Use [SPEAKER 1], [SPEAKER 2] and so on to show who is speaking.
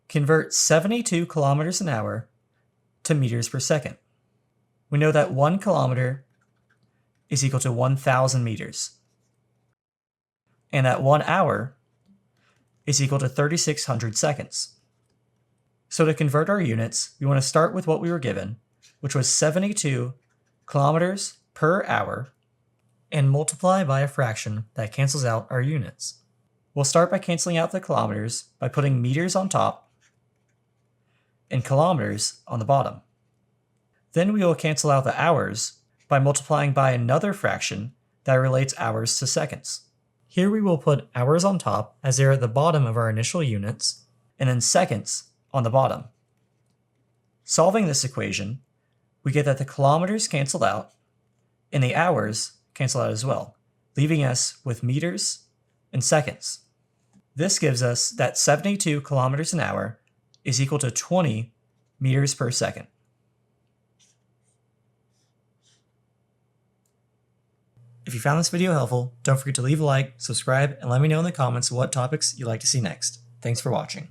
[SPEAKER 1] Convert 72 kilometers an hour to meters per second. We know that 1 kilometer is equal to 1,000 meters, and that 1 hour is equal to 3,600 seconds. So to convert our units, we want to start with what we were given, which was 72 kilometers per hour, and multiply by a fraction that cancels out our units. We'll start by canceling out the kilometers by putting meters on top and kilometers on the bottom. Then we will cancel out the hours by multiplying by another fraction that relates hours to seconds. Here we will put hours on top as they're at the bottom of our initial units, and then seconds on the bottom. Solving this equation, we get that the kilometers cancel out and the hours cancel out as well, leaving us with meters and seconds. This gives us that 72 kilometers an hour is equal to 20 meters per second. If you found this video helpful, don't forget to leave a like, subscribe, and let me know in the comments what topics you'd like to see next. Thanks for watching.